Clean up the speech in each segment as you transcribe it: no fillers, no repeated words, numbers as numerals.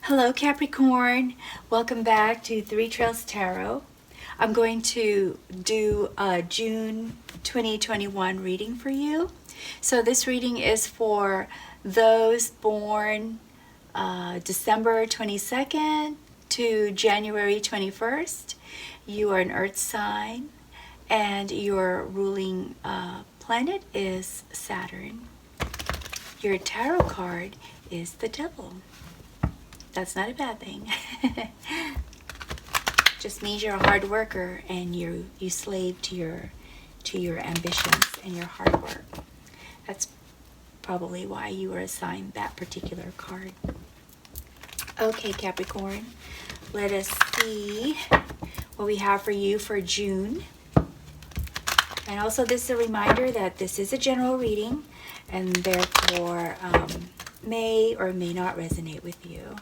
Hello Capricorn, welcome back to Three Trails Tarot. I'm going to do a June 2021 reading for you. So this reading is for those born December 22nd to January 21st. You are an earth sign and your ruling planet is Saturn. Your tarot card is the Devil. That's not a bad thing. Just means you're a hard worker and you slave to your ambitions and your hard work. That's probably why you were assigned that particular card. Okay, Capricorn, let us see what we have for you for June. And also, this is a reminder that this is a general reading and therefore may or may not resonate with you.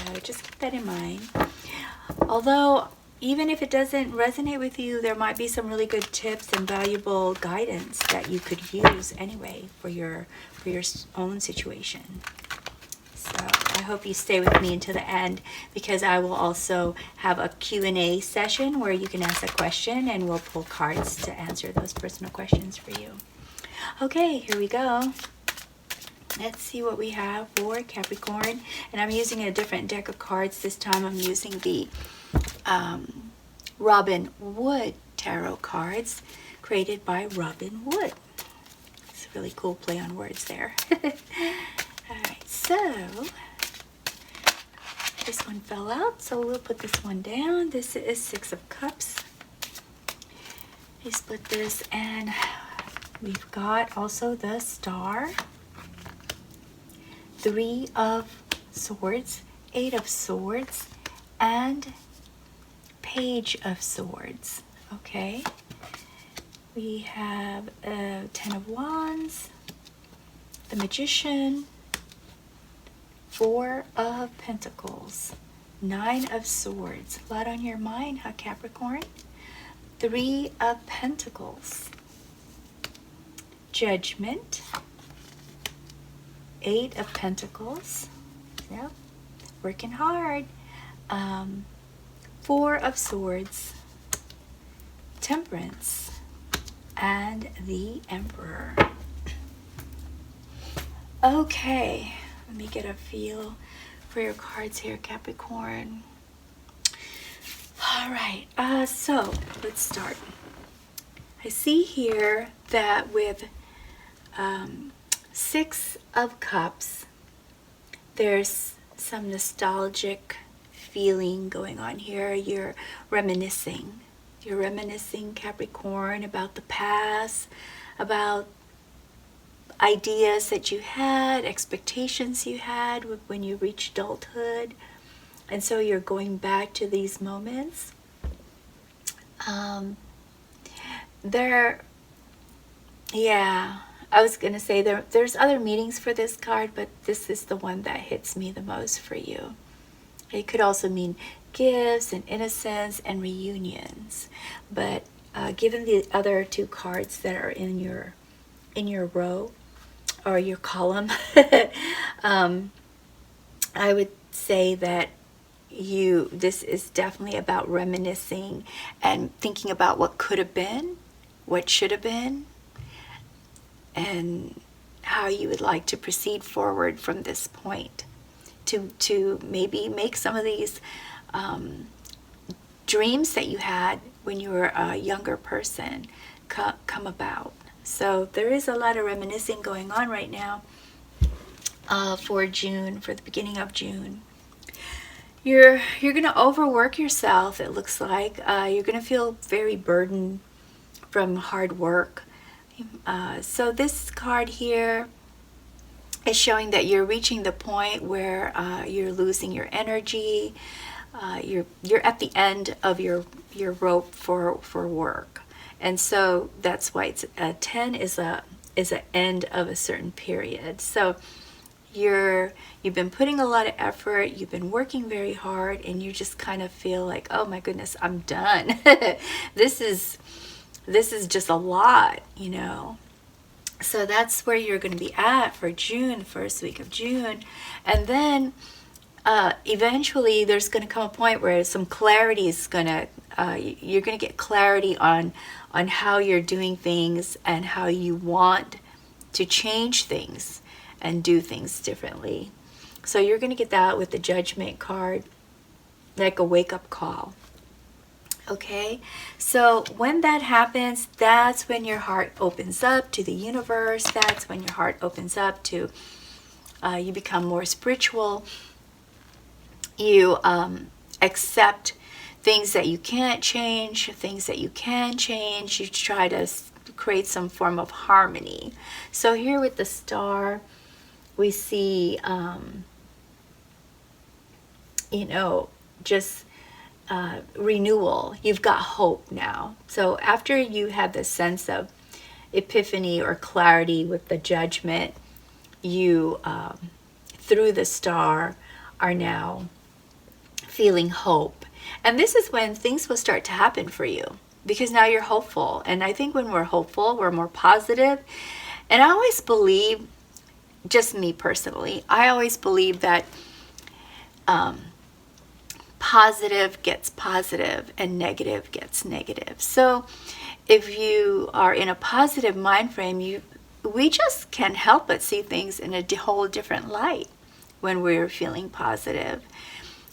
So just keep that in mind. Although, even if it doesn't resonate with you, there might be some really good tips and valuable guidance that you could use anyway for your own situation. So I hope you stay with me until the end, because I will also have a Q&A session where you can ask a question and we'll pull cards to answer those personal questions for you. Okay, here we go. Let's see what we have for Capricorn. And I'm using a different deck of cards. This time I'm using the Robin Wood tarot cards created by Robin Wood. It's a really cool play on words there. Alright, so this one fell out, so we'll put this one down. This is Six of Cups. We split this and we've got also the Star, Three of Swords, Eight of Swords, and Page of Swords. Okay. We have Ten of Wands, the Magician, Four of Pentacles, Nine of Swords. A lot on your mind, huh, Capricorn? Three of Pentacles, Judgment, Eight of Pentacles. Yep, working hard. Four of Swords, Temperance, and the Emperor. Okay, let me get a feel for your cards here, Capricorn. All right, so let's start. I see here that with Six of Cups, there's some nostalgic feeling going on here. You're reminiscing, Capricorn, about the past, about ideas that you had, expectations you had when you reached adulthood, and so you're going back to these moments. I was gonna say there's other meanings for this card, but this is the one that hits me the most for you. It could also mean gifts and innocence and reunions, but given the other two cards that are in your row or your column, I would say that this is definitely about reminiscing and thinking about what could have been, what should have been, and how you would like to proceed forward from this point to maybe make some of these dreams that you had when you were a younger person come about. So there is a lot of reminiscing going on right now for June, for the beginning of June. You're going to overwork yourself, it looks like. You're going to feel very burdened from hard work. So this card here is showing that you're reaching the point where you're losing your energy. You're at the end of your rope for work, and so that's why it's 10 is an end of a certain period. So you've been putting a lot of effort, you've been working very hard, and you just kind of feel like, oh my goodness, I'm done. This is just a lot, you know. So that's where you're going to be at for June, first week of June. And then eventually there's going to come a point where some clarity is going to, you're going to get clarity on how you're doing things and how you want to change things and do things differently. So you're going to get that with the Judgment card, like a wake-up call. Okay, so when that happens, that's when your heart opens up to the universe. That's when your heart opens up to, you become more spiritual. You accept things that you can't change, things that you can change. You try to create some form of harmony. So here with the star, we see, you know, just renewal. You've got hope now. So after you had this sense of epiphany or clarity with the Judgment, you, through the star, are now feeling hope. And this is when things will start to happen for you, because now you're hopeful. And I think when we're hopeful, we're more positive. And I always believe, just me personally, I always believe that positive gets positive and negative gets negative. So if you are in a positive mind frame, we just can't help but see things in a whole different light when we're feeling positive.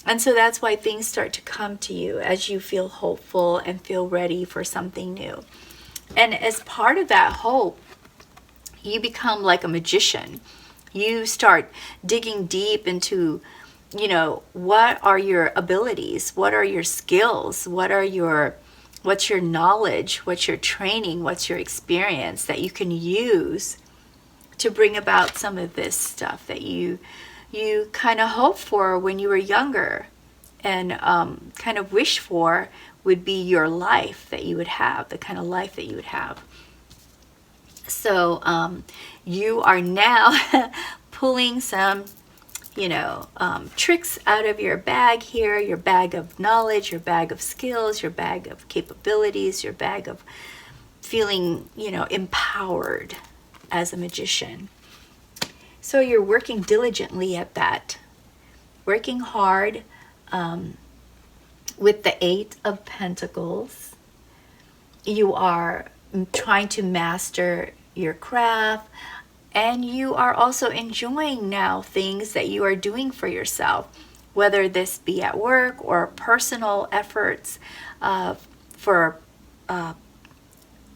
And so that's why things start to come to you as you feel hopeful and feel ready for something new. And as part of that hope, you become like a magician. You start digging deep into, you know, what are your abilities? What are your skills? What's your knowledge? What's your training? What's your experience that you can use to bring about some of this stuff that you kind of hoped for when you were younger and kind of wish for would be your life that you would have, the kind of life that you would have. So you are now pulling some, you know, tricks out of your bag here, your bag of knowledge, your bag of skills, your bag of capabilities, your bag of feeling, you know, empowered as a magician. So you're working diligently at that, working hard with the 8 of Pentacles. You are trying to master your craft, and you are also enjoying now things that you are doing for yourself, whether this be at work or personal efforts for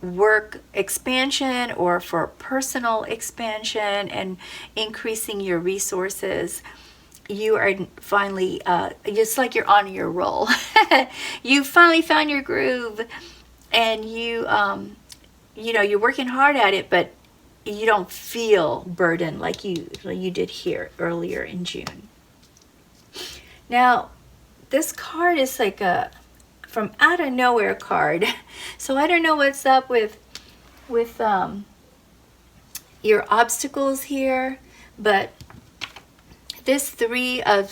work expansion or for personal expansion and increasing your resources. You are finally, just like you're on your roll. You finally found your groove, and you know, you're working hard at it, but you don't feel burdened like you did here earlier in June. Now, this card is like a from out of nowhere card. So I don't know what's up with your obstacles here, but this 3 of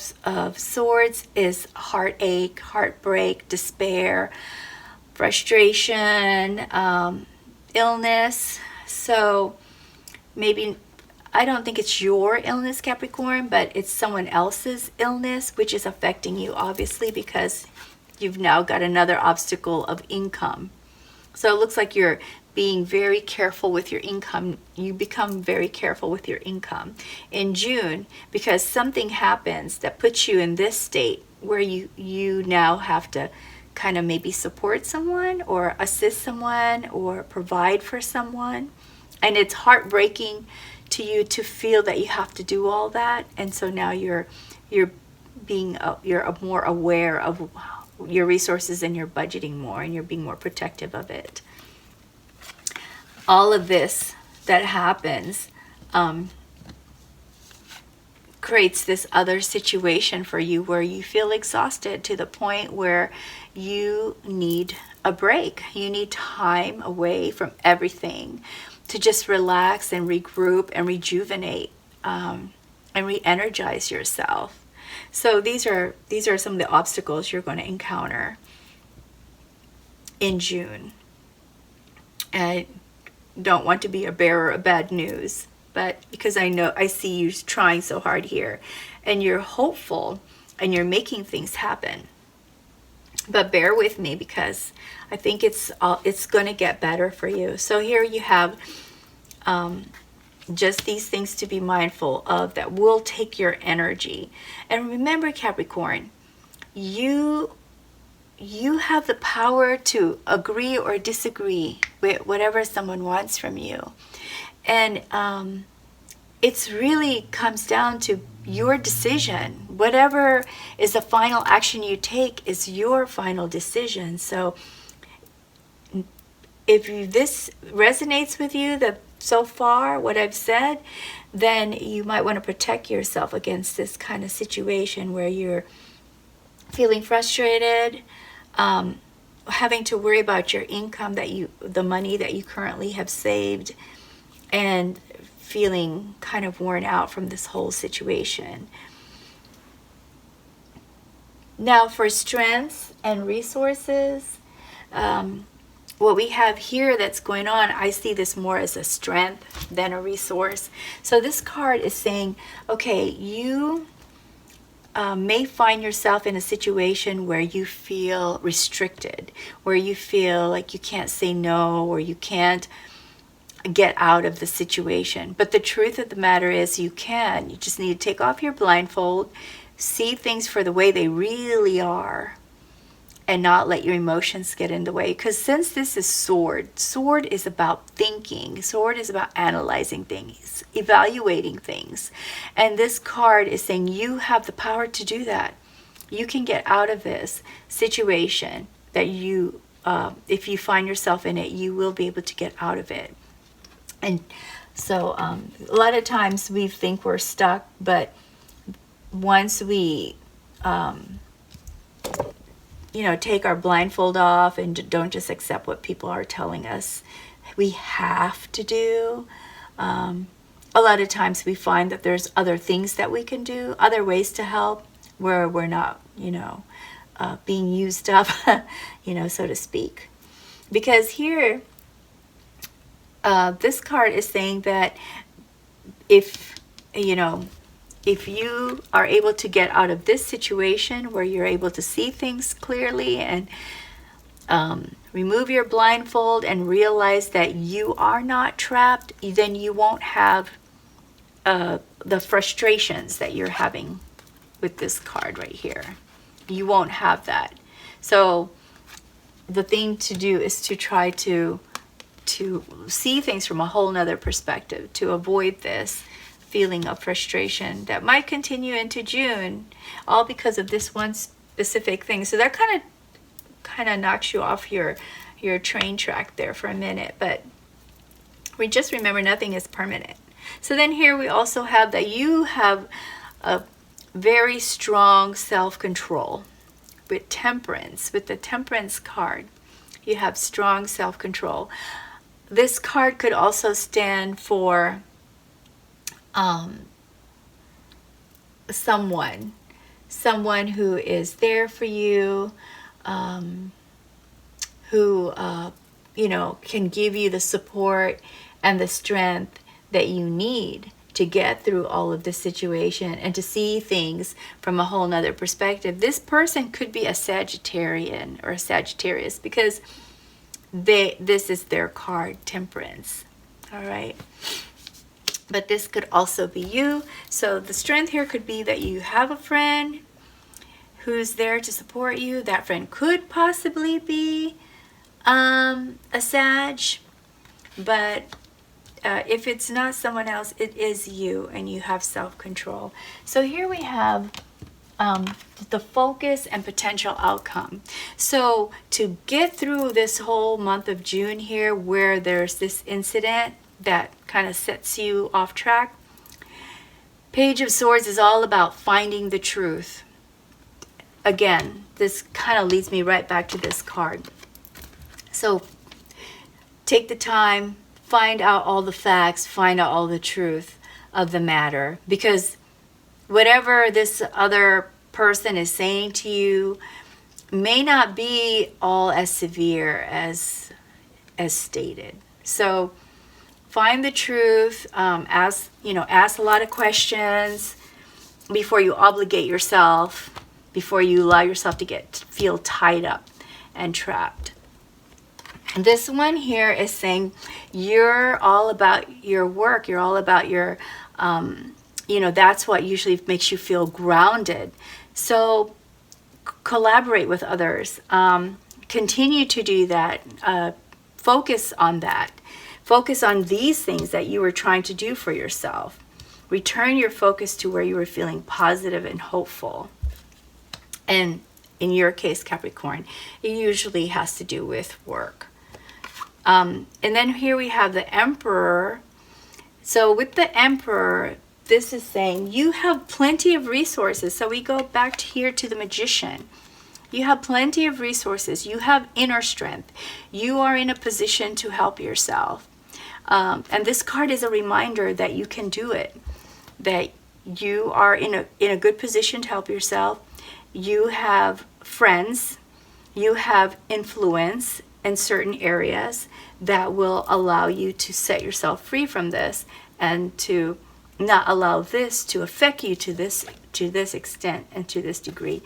Swords is heartache, heartbreak, despair, frustration, illness. So maybe, I don't think it's your illness, Capricorn, but it's someone else's illness, which is affecting you, obviously, because you've now got another obstacle of income. So it looks like you're being very careful with your income. You become very careful with your income in June, because something happens that puts you in this state where you now have to kind of maybe support someone or assist someone or provide for someone. And it's heartbreaking to you to feel that you have to do all that. And so now you're more aware of your resources, and you're budgeting more, and you're being more protective of it. All of this that happens creates this other situation for you where you feel exhausted to the point where you need a break. You need time away from everything to just relax and regroup and rejuvenate and re-energize yourself. So these are some of the obstacles you're going to encounter in June. I don't want to be a bearer of bad news, but because I see you trying so hard here, and you're hopeful and you're making things happen. But bear with me, because I think it's going to get better for you. So here you have just these things to be mindful of that will take your energy. And remember, Capricorn, you have the power to agree or disagree with whatever someone wants from you. And it's really comes down to your decision. Whatever is the final action you take is your final decision. So if this resonates with you, so far what I've said, then you might want to protect yourself against this kind of situation where you're feeling frustrated, having to worry about your income, the money that you currently have saved, and feeling kind of worn out from this whole situation. Now for strengths and resources, what we have here that's going on, I see this more as a strength than a resource. So this card is saying, okay, you may find yourself in a situation where you feel restricted, where you feel like you can't say no, or you can't get out of the situation. But the truth of the matter is you can. You just need to take off your blindfold, see things for the way they really are, and not let your emotions get in the way. Because since this is sword is about thinking. Sword is about analyzing things, evaluating things. And this card is saying you have the power to do that. You can get out of this situation that you, if you find yourself in it, you will be able to get out of it. And so a lot of times we think we're stuck, but once we take our blindfold off and don't just accept what people are telling us we have to do, a lot of times we find that there's other things that we can do, other ways to help, where we're not being used up so to speak. Because here this card is saying that if you are able to get out of this situation where you're able to see things clearly and remove your blindfold and realize that you are not trapped, then you won't have the frustrations that you're having with this card right here. You won't have that. So the thing to do is to try to see things from a whole nother perspective, to avoid this feeling of frustration that might continue into June, all because of this one specific thing. So that kind of knocks you off your train track there for a minute. But we just remember nothing is permanent. So then here we also have that you have a very strong self-control with temperance. With the temperance card, you have strong self-control. This card could also stand for someone who is there for you, who can give you the support and the strength that you need to get through all of this situation and to see things from a whole nother perspective. This person could be a Sagittarian or a Sagittarius, because this is their card, temperance. All right. But this could also be you. So the strength here could be that you have a friend who's there to support you. That friend could possibly be a Sag, but if it's not someone else, it is you, and you have self-control. So here we have the focus and potential outcome. So to get through this whole month of June here, where there's this incident that kind of sets you off track, Page of Swords is all about finding the truth. Again, this kind of leads me right back to this card. So take the time, find out all the facts, find out all the truth of the matter, because whatever this other person is saying to you may not be all as severe as stated. So find the truth, ask a lot of questions, before you obligate yourself, before you allow yourself to feel tied up and trapped. This one here is saying you're all about your work. You're all about your, that's what usually makes you feel grounded. So collaborate with others. Continue to do that. Focus on that. Focus on these things that you were trying to do for yourself. Return your focus to where you were feeling positive and hopeful. And in your case, Capricorn, it usually has to do with work. And then here we have the Emperor. So with the Emperor, this is saying you have plenty of resources. So we go back here to the Magician. You have plenty of resources. You have inner strength. You are in a position to help yourself. And this card is a reminder that you can do it, that you are in a good position to help yourself. You have friends. You have influence in certain areas that will allow you to set yourself free from this and to not allow this to affect you to this extent and to this degree,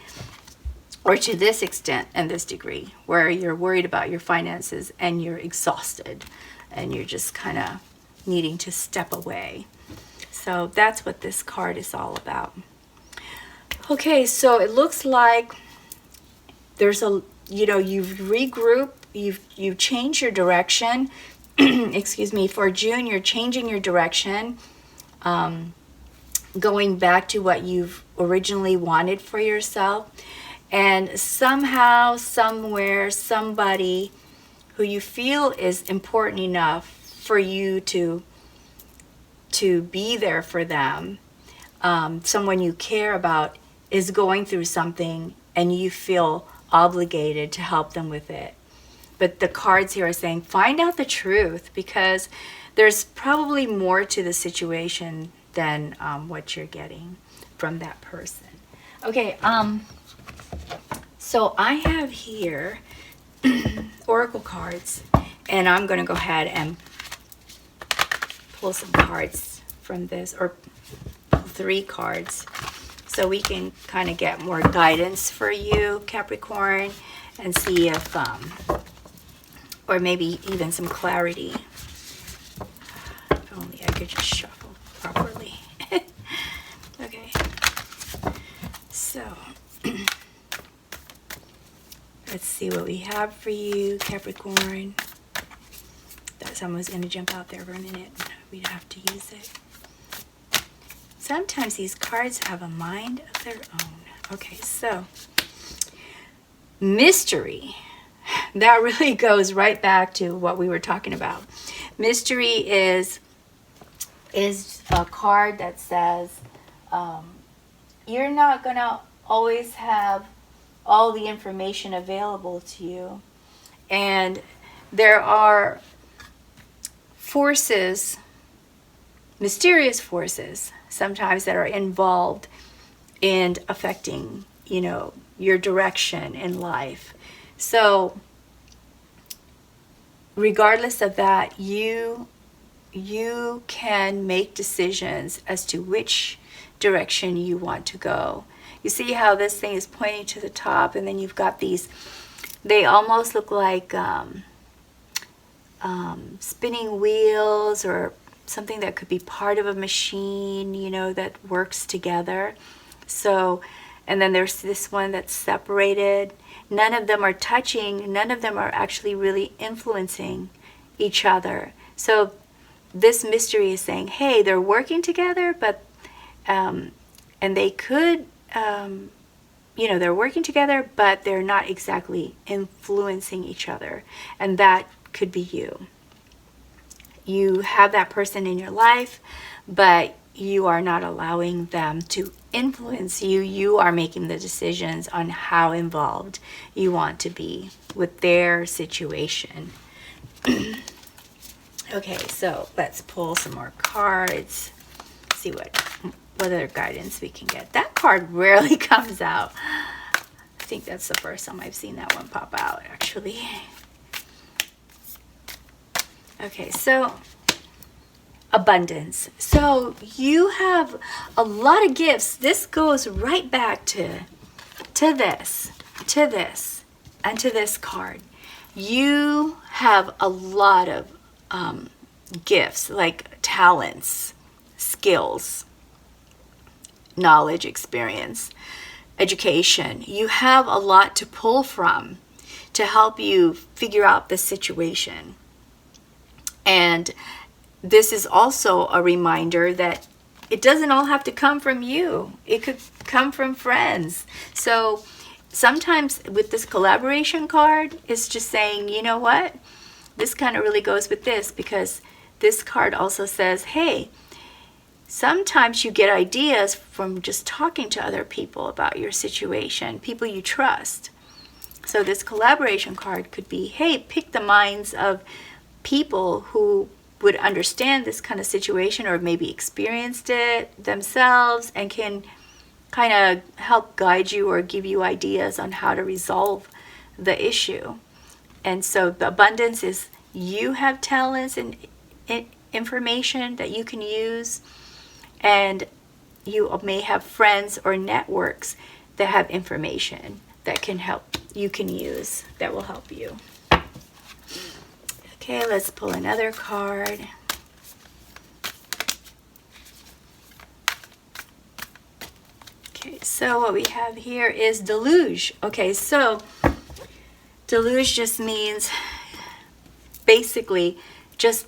or to this extent and this degree, where you're worried about your finances and you're exhausted and you're just kind of needing to step away. So that's what this card is all about. Okay, so it looks like there's you've regrouped, you've changed your direction. Excuse me, for June, you're changing your direction, going back to what you've originally wanted for yourself. And somehow, somewhere, somebody who you feel is important enough for you to be there for them, someone you care about is going through something and you feel obligated to help them with it. But the cards here are saying, find out the truth, because there's probably more to the situation than what you're getting from that person. Okay, so I have here oracle cards, and I'm going to go ahead and pull some cards from this, or 3 cards, so we can kind of get more guidance for you, Capricorn, and see if, or maybe even some clarity. If only I could just shuffle properly. Okay, so let's see what we have for you, Capricorn. That someone's going to jump out there for a minute. We'd have to use it. Sometimes these cards have a mind of their own. Okay, so mystery. That really goes right back to what we were talking about. Mystery is a card that says you're not going to always have all the information available to you. And there are forces, mysterious forces, sometimes that are involved in affecting, your direction in life. So regardless of that, you can make decisions as to which direction you want to go. You see how this thing is pointing to the top, and then you've got these, they almost look like spinning wheels, or something that could be part of a machine, that works together. So, and then there's this one that's separated. None of them are touching. None of them are actually really influencing each other. So this mystery is saying, hey, they're working together, but, and they could, they're working together, but they're not exactly influencing each other. And that could be you. You have that person in your life, but you are not allowing them to influence you. You are making the decisions on how involved you want to be with their situation. Okay, so let's pull some more cards. See what other guidance we can get. That card rarely comes out. I think that's the first time I've seen that one pop out, actually. Okay, so abundance. So you have a lot of gifts. This goes right back to this, and to this card. You have a lot of gifts, like talents, skills, knowledge, experience, education. You have a lot to pull from to help you figure out the situation. And this is also a reminder that it doesn't all have to come from you. It could come from friends. So sometimes with this collaboration card, it's just saying, you know what? This kind of really goes with this, because this card also says, hey, sometimes you get ideas from just talking to other people about your situation, people you trust. So this collaboration card could be, hey, pick the minds of people who would understand this kind of situation, or maybe experienced it themselves and can kind of help guide you or give you ideas on how to resolve the issue. And so the abundance is, you have talents and information that you can use, and you may have friends or networks that have information that can help, you can use, that will help you. Okay, let's pull another card. Okay, so what we have here is deluge. Okay, so deluge just means basically just,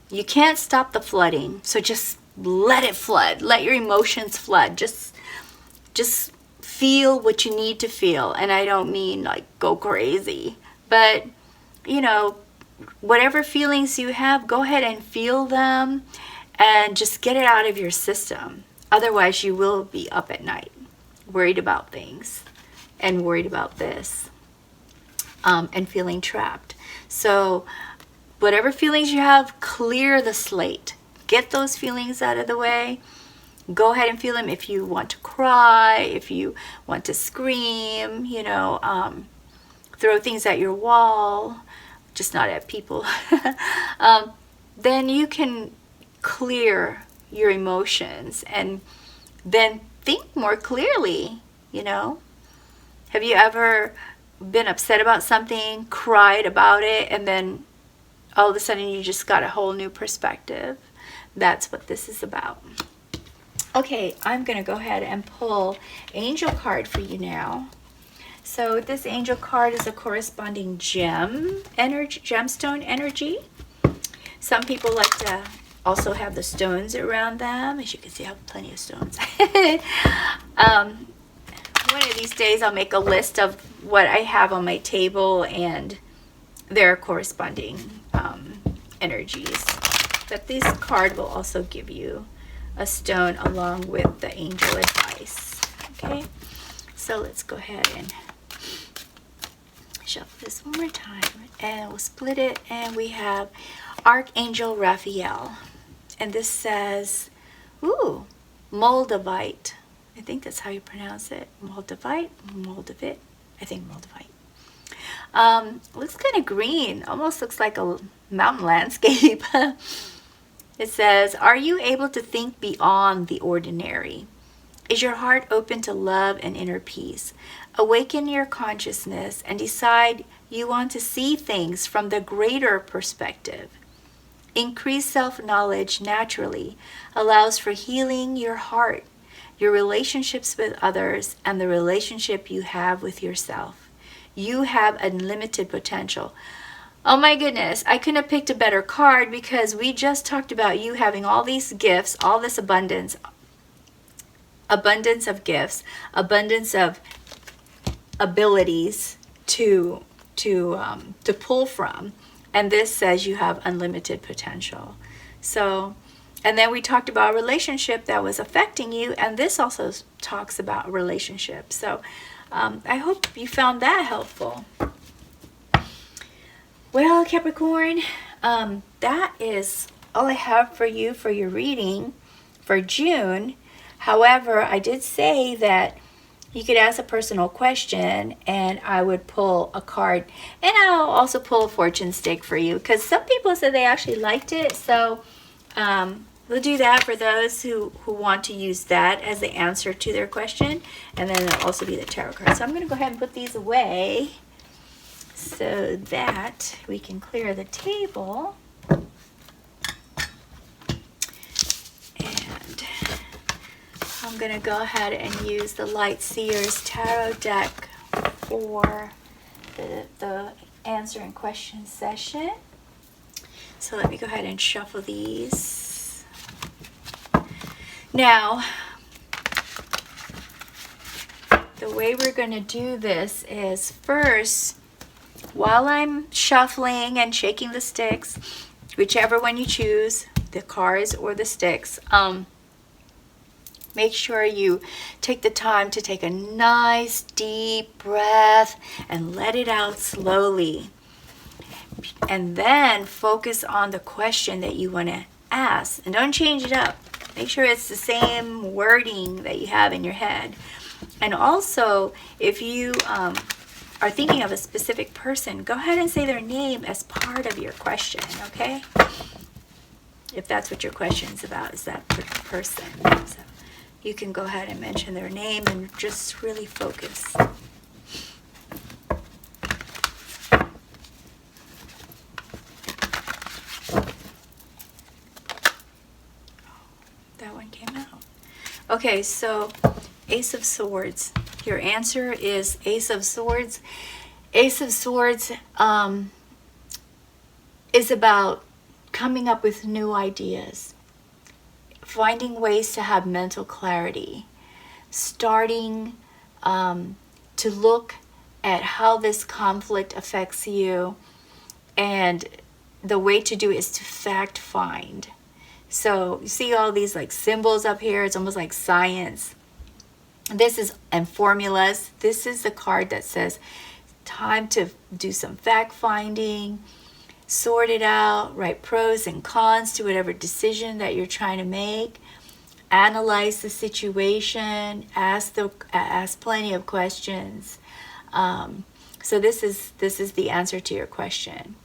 you can't stop the flooding, so just let it flood. Let your emotions flood. Just feel what you need to feel. And I don't mean like go crazy, but you know, whatever feelings you have, go ahead and feel them and just get it out of your system. Otherwise, you will be up at night, worried about things and worried about this, and feeling trapped. So whatever feelings you have, clear the slate. Get those feelings out of the way. Go ahead and feel them. If you want to cry, if you want to scream, you know, throw things at your wall, just not at people, then you can clear your emotions and then think more clearly, you know. Have you ever been upset about something, cried about it, and then all of a sudden you just got a whole new perspective? That's what this is about. Okay, I'm going to go ahead and pull angel card for you now. So this angel card is a corresponding gemstone energy. Some people like to also have the stones around them. As you can see, I have plenty of stones. One of these days I'll make a list of what I have on my table and their corresponding energies. But this card will also give you a stone along with the angel advice. Okay, so let's go ahead and shuffle this one more time, and we'll split it, and we have Archangel Raphael, and this says, ooh, Moldavite. I think that's how you pronounce it. Moldavite, I think Moldavite. Looks kind of green, almost looks like a mountain landscape. It says, are you able to think beyond the ordinary? Is your heart open to love and inner peace? Awaken your consciousness and decide you want to see things from the greater perspective. Increased self-knowledge naturally allows for healing your heart, your relationships with others, and the relationship you have with yourself. You have unlimited potential. Oh my goodness, I couldn't have picked a better card, because we just talked about you having all these gifts, all this abundance of gifts, abundance of abilities to pull from, and this says you have unlimited potential. So, and then we talked about a relationship that was affecting you, and this also talks about relationships. So I hope you found that helpful. Well, Capricorn, that is all I have for you for your reading for June. However, I did say that you could ask a personal question and I would pull a card, and I'll also pull a fortune stick for you, because some people said they actually liked it. So We'll do that for those who want to use that as the answer to their question. And then it'll also be the tarot card. So I'm going to go ahead and put these away so that we can clear the table. And I'm going to go ahead and use the Light Seer's Tarot deck for the answer and question session. So let me go ahead and shuffle these. Now, the way we're going to do this is first, while I'm shuffling and shaking the sticks, whichever one you choose, the cards or the sticks, make sure you take the time to take a nice deep breath and let it out slowly. And then focus on the question that you want to ask. And don't change it up. Make sure it's the same wording that you have in your head. And also, if you are thinking of a specific person, go ahead and say their name as part of your question, okay? If that's what your question is about, is that person. So you can go ahead and mention their name and just really focus. That one came out. Okay, so Ace of Swords. Your answer is Ace of Swords. Ace of Swords is about coming up with new ideas, finding ways to have mental clarity, starting to look at how this conflict affects you, and the way to do it is to fact find. So you see all these like symbols up here, it's almost like science. This is, and formulas. This is the card that says time to do some fact finding, sort it out, write pros and cons to whatever decision that you're trying to make, analyze the situation, ask plenty of questions. So this is the answer to your question.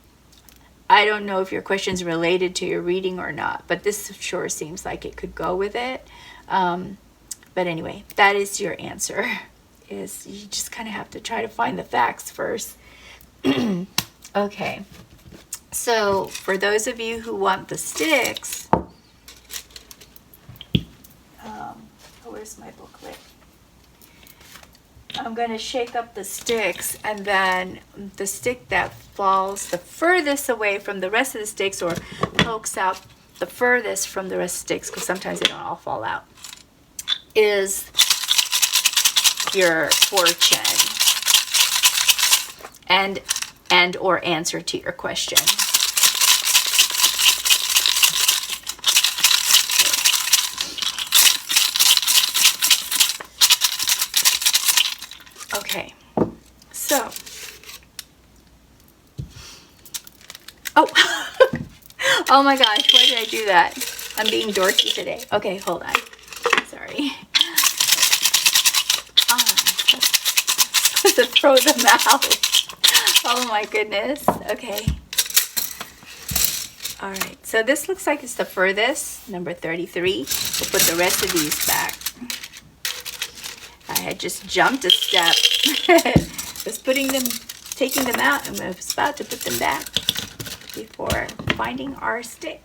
I don't know if your question is related to your reading or not, but this sure seems like it could go with it. But anyway, that is your answer. Is you just kind of have to try to find the facts first. Okay. So for those of you who want the sticks, where's my booklet? I'm going to shake up the sticks, and then the stick that falls the furthest away from the rest of the sticks, or pokes out the furthest from the rest of the sticks, because sometimes they don't all fall out, is your fortune and or answer to your question. Okay, so, oh my gosh, why did I do that? I'm being dorky today. Okay, hold on. Sorry. To throw them out. Oh my goodness. Okay. All right. So this looks like it's the furthest, number 33. We'll put the rest of these back. I had just jumped a step. Was taking them out, and I was about to put them back before finding our stick.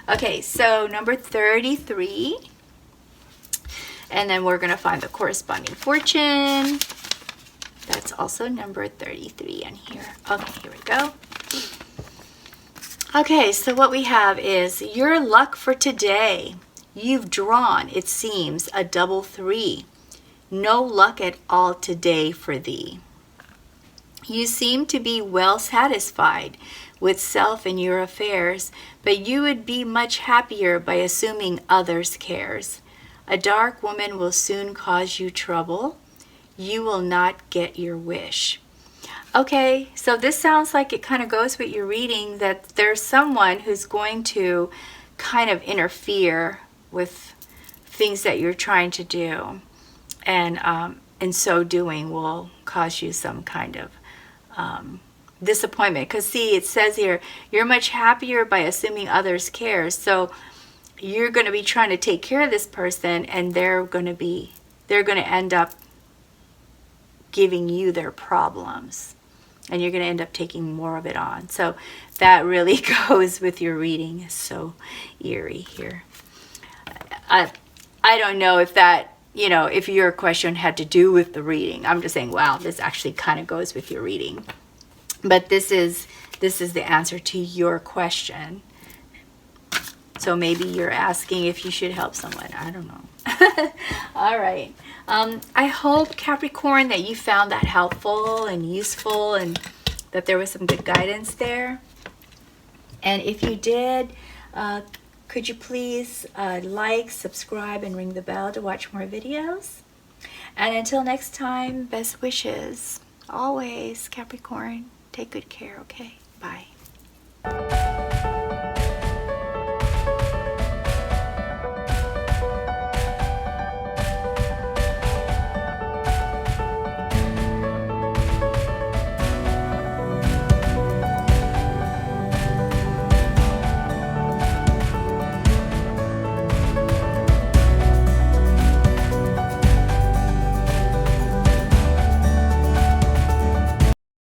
Okay, so number 33. And then we're going to find the corresponding fortune. That's also number 33 in here. Okay, here we go. Okay, so what we have is your luck for today. You've drawn, it seems, a double 3. No luck at all today for thee. You seem to be well satisfied with self and your affairs, but you would be much happier by assuming others' cares. A dark woman will soon cause you trouble. You will not get your wish. Okay, so this sounds like it kind of goes with your reading, that there's someone who's going to kind of interfere with things that you're trying to do, and in so doing will cause you some kind of disappointment. Because see, it says here, you're much happier by assuming others' cares. So you're going to be trying to take care of this person, and they're going to end up giving you their problems, and you're going to end up taking more of it on. So that really goes with your reading. It's so eerie here. I don't know if that, you know, if your question had to do with the reading. I'm just saying, wow, this actually kind of goes with your reading. But this is the answer to your question. So maybe you're asking if you should help someone. I don't know. All right. I hope, Capricorn, that you found that helpful and useful, and that there was some good guidance there. And if you did, could you please like, subscribe, and ring the bell to watch more videos? And until next time, best wishes. Always, Capricorn. Take good care, okay? Bye.